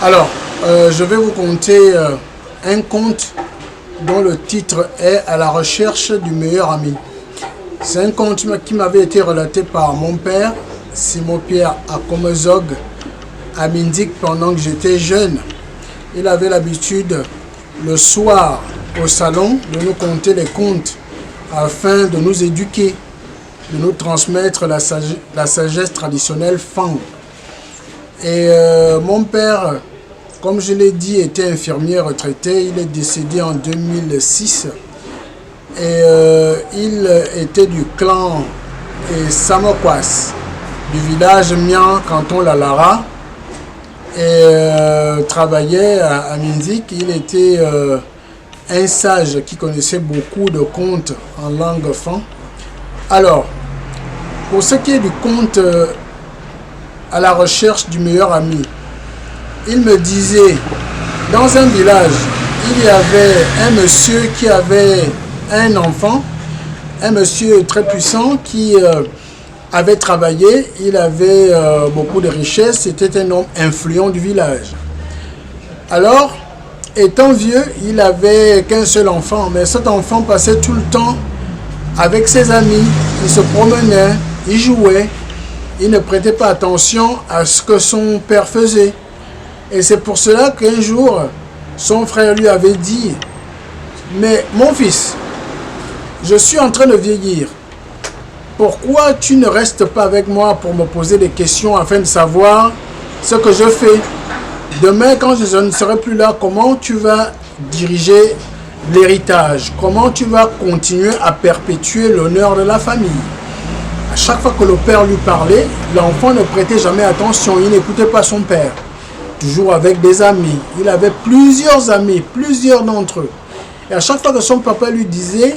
Alors, je vais vous conter un conte dont le titre est « À la recherche du meilleur ami ». C'est un conte qui m'avait été relaté par mon père, Simon-Pierre Akomezog, à Mindik pendant que j'étais jeune. Il avait l'habitude, le soir, au salon, de nous conter les contes afin de nous éduquer, de nous transmettre la sagesse traditionnelle Fang. Et mon père, comme je l'ai dit, était infirmier retraité. Il est décédé en 2006. Et il était du clan Samokwas, du village Mian, canton La Lara. Et travaillait à Minzik. Il était un sage qui connaissait beaucoup de contes en langue Fang. Alors, pour ce qui est du conte à la recherche du meilleur ami, il me disait, dans un village, il y avait un monsieur qui avait un enfant, un monsieur très puissant qui avait travaillé, il avait beaucoup de richesses, c'était un homme influent du village. Alors, étant vieux, il n'avait qu'un seul enfant, mais cet enfant passait tout le temps avec ses amis, il se promenait, il jouait, il ne prêtait pas attention à ce que son père faisait. Et c'est pour cela qu'un jour, son frère lui avait dit « Mais mon fils, je suis en train de vieillir. Pourquoi tu ne restes pas avec moi pour me poser des questions afin de savoir ce que je fais? Demain, quand je ne serai plus là, comment tu vas diriger l'héritage? Comment tu vas continuer à perpétuer l'honneur de la famille ?» À chaque fois que le père lui parlait, l'enfant ne prêtait jamais attention, il n'écoutait pas son père. Toujours avec des amis. Il avait plusieurs amis, plusieurs d'entre eux. Et à chaque fois que son papa lui disait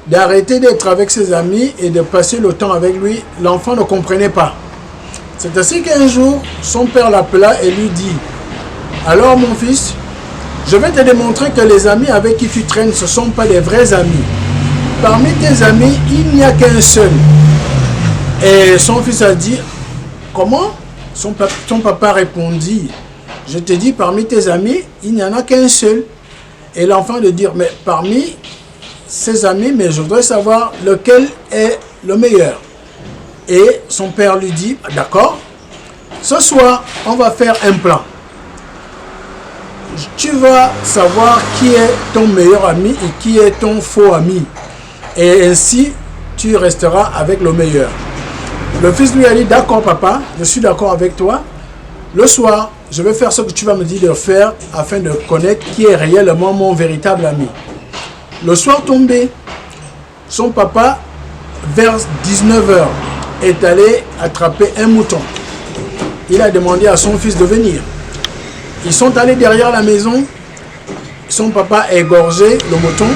d'arrêter d'être avec ses amis et de passer le temps avec lui, l'enfant ne comprenait pas. C'est ainsi qu'un jour, son père l'appela et lui dit « Alors mon fils, je vais te démontrer que les amis avec qui tu traînes, ce ne sont pas des vrais amis. Parmi tes amis, il n'y a qu'un seul. » Et son fils a dit « Comment ?» Son papa répondit « Je te dis, parmi tes amis, il n'y en a qu'un seul. » Et l'enfant de dire « Mais parmi ses amis, mais je voudrais savoir lequel est le meilleur. » Et son père lui dit « D'accord, ce soir, on va faire un plan. Tu vas savoir qui est ton meilleur ami et qui est ton faux ami. Et ainsi, tu resteras avec le meilleur. » Le fils lui a dit « D'accord papa, je suis d'accord avec toi. Le soir, je vais faire ce que tu vas me dire de faire afin de connaître qui est réellement mon véritable ami. » Le soir tombé, son papa, vers 19 h, est allé attraper un mouton. Il a demandé à son fils de venir. Ils sont allés derrière la maison. Son papa a égorgé le mouton.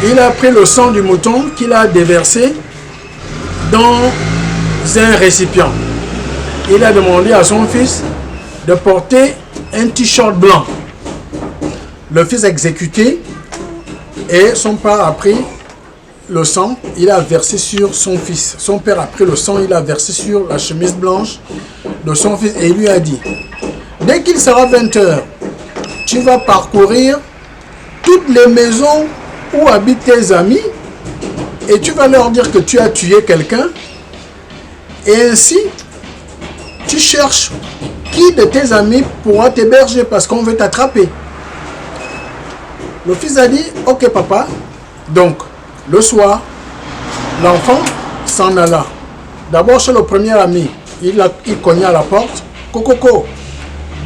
Il a pris le sang du mouton qu'il a déversé dans un récipient. Il a demandé à son fils de porter un t-shirt blanc. Le fils a exécuté et son père a pris le sang, il a versé sur son fils. Son père a pris le sang, il a versé sur la chemise blanche de son fils et il lui a dit « Dès qu'il sera 20 h, tu vas parcourir toutes les maisons où habitent tes amis et tu vas leur dire que tu as tué quelqu'un. Et ainsi, tu cherches qui de tes amis pourra t'héberger parce qu'on veut t'attraper. » Le fils a dit « Ok papa. » Donc, le soir, l'enfant s'en alla. D'abord chez le premier ami, il cogna à la porte. « Coco,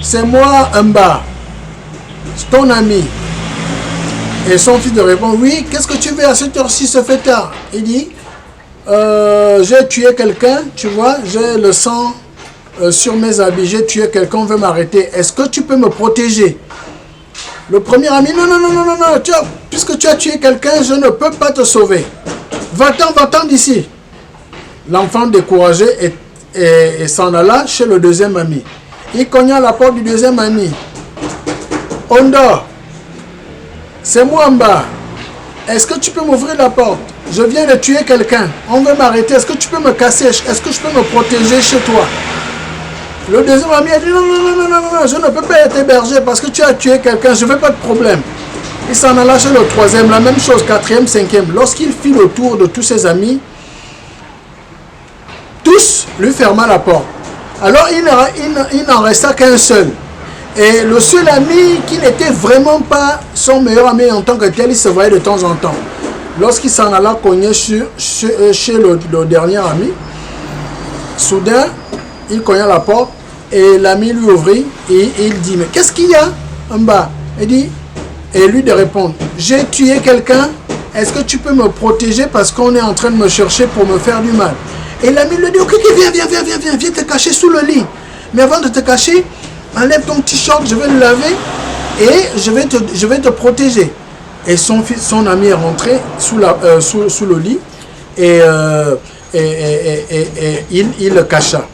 c'est moi Mba, c'est ton ami. » Et son fils de répondre « Oui, qu'est-ce que tu veux à cette heure-ci, ce fait tard ?» Il dit j'ai tué quelqu'un, tu vois, j'ai le sang sur mes habits, j'ai tué quelqu'un, on veut m'arrêter. Est-ce que tu peux me protéger? Le premier ami, non, puisque tu as tué quelqu'un, je ne peux pas te sauver. Va-t'en d'ici. L'enfant découragé et s'en alla chez le deuxième ami. Il cogna à la porte du deuxième ami. Ondo, c'est moi Mba. Est-ce que tu peux m'ouvrir la porte? Je viens de tuer quelqu'un. On veut m'arrêter. Est-ce que tu peux me casser? Est-ce que je peux me protéger chez toi? Le deuxième ami a dit non, non, non, non, non, non, je ne peux pas être hébergé parce que tu as tué quelqu'un, je ne veux pas de problème. Il s'en alla chez le troisième, la même chose, quatrième, cinquième. Lorsqu'il fit le tour de tous ses amis, tous lui ferma la porte. Alors il n'en resta qu'un seul. Et le seul ami qui n'était vraiment pas son meilleur ami en tant que tel, il se voyait de temps en temps. Lorsqu'il s'en alla cogner chez le dernier ami, soudain, il cogna la porte et l'ami lui ouvrit et il dit, mais qu'est-ce qu'il y a en bas? Il dit, et lui de répondre, j'ai tué quelqu'un, est-ce que tu peux me protéger parce qu'on est en train de me chercher pour me faire du mal? Et l'ami lui dit, ok, viens te cacher sous le lit. Mais avant de te cacher, enlève ton t-shirt, je vais le laver et je vais te protéger. Et son ami est rentré sous le lit et il le cacha.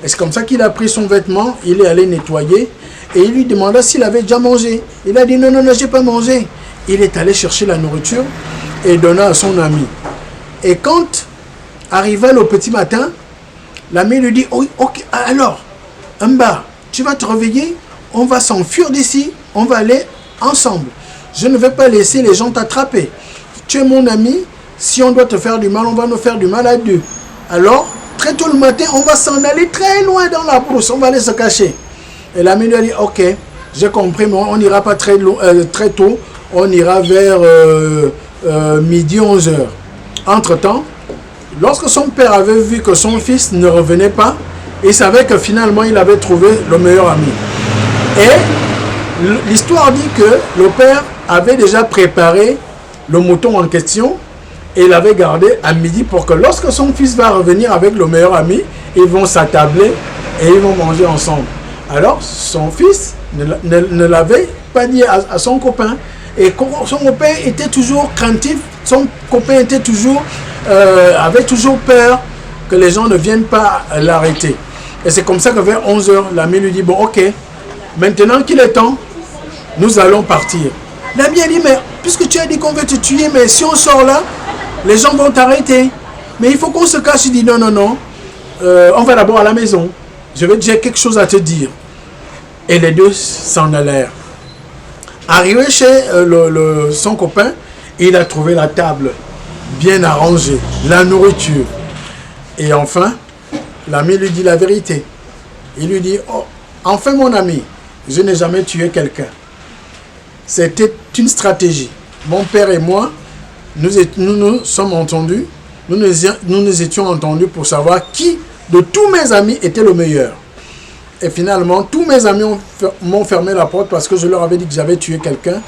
Et c'est comme ça qu'il a pris son vêtement, il est allé nettoyer et il lui demanda s'il avait déjà mangé. Il a dit non, non, non, j'ai pas mangé. Il est allé chercher la nourriture et donna à son ami. Et quand arriva le petit matin, l'ami lui dit, oh, ok, alors, Mba, tu vas te réveiller, on va s'enfuir d'ici, on va aller ensemble. Je ne vais pas laisser les gens t'attraper. Tu es mon ami, si on doit te faire du mal, on va nous faire du mal à deux. Alors, très tôt le matin, on va s'en aller très loin dans la brousse, on va aller se cacher. Et l'ami lui a dit, ok, j'ai compris, mais on n'ira pas très tôt, on ira vers midi 11h. Entre-temps, lorsque son père avait vu que son fils ne revenait pas, il savait que finalement il avait trouvé le meilleur ami. Et l'histoire dit que le père avait déjà préparé le mouton en question et il l'avait gardé à midi pour que lorsque son fils va revenir avec le meilleur ami, ils vont s'attabler et ils vont manger ensemble. Alors son fils ne l'avait pas dit à son copain. Et son copain était toujours craintif, son copain était toujours, avait toujours peur que les gens ne viennent pas l'arrêter. Et c'est comme ça que vers 11h, l'ami lui dit, bon ok, maintenant qu'il est temps, nous allons partir. L'ami a dit, mais puisque tu as dit qu'on veut te tuer, mais si on sort là, les gens vont t'arrêter. Mais il faut qu'on se cache. Il dit, non, non, non, on va d'abord à la maison. J'ai quelque chose à te dire. Et les deux s'en allèrent. Arrivé chez son copain, il a trouvé la table bien arrangée, la nourriture. Et enfin, l'ami lui dit la vérité. Il lui dit, oh, enfin mon ami, je n'ai jamais tué quelqu'un. C'était une stratégie. Mon père et moi, nous sommes entendus, nous nous étions entendus pour savoir qui de tous mes amis était le meilleur. Et finalement, tous mes amis m'ont fermé la porte parce que je leur avais dit que j'avais tué quelqu'un.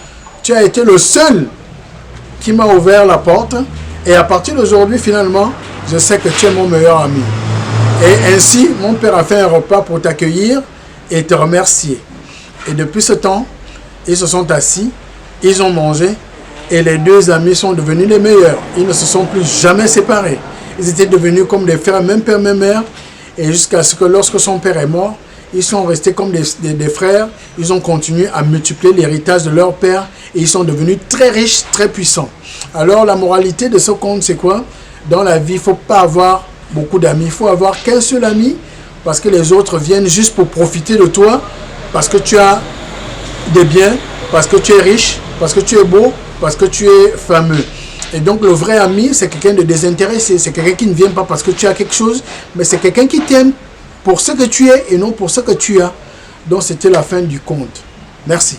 Tu as été le seul qui m'a ouvert la porte. Et à partir d'aujourd'hui, finalement, je sais que tu es mon meilleur ami. Et ainsi, mon père a fait un repas pour t'accueillir et te remercier. Et depuis ce temps, ils se sont assis, ils ont mangé. Et les deux amis sont devenus les meilleurs. Ils ne se sont plus jamais séparés. Ils étaient devenus comme des frères, même père, même mère. Et jusqu'à ce que lorsque son père est mort, ils sont restés comme des frères. Ils ont continué à multiplier l'héritage de leur père. Et ils sont devenus très riches, très puissants. Alors la moralité de ce conte, c'est quoi? Dans la vie, il ne faut pas avoir beaucoup d'amis. Il faut avoir qu'un seul ami. Parce que les autres viennent juste pour profiter de toi. Parce que tu as des biens. Parce que tu es riche. Parce que tu es beau. Parce que tu es fameux. Et donc le vrai ami, c'est quelqu'un de désintéressé. C'est quelqu'un qui ne vient pas parce que tu as quelque chose. Mais c'est quelqu'un qui t'aime pour ce que tu es et non pour ce que tu as. Donc c'était la fin du conte. Merci.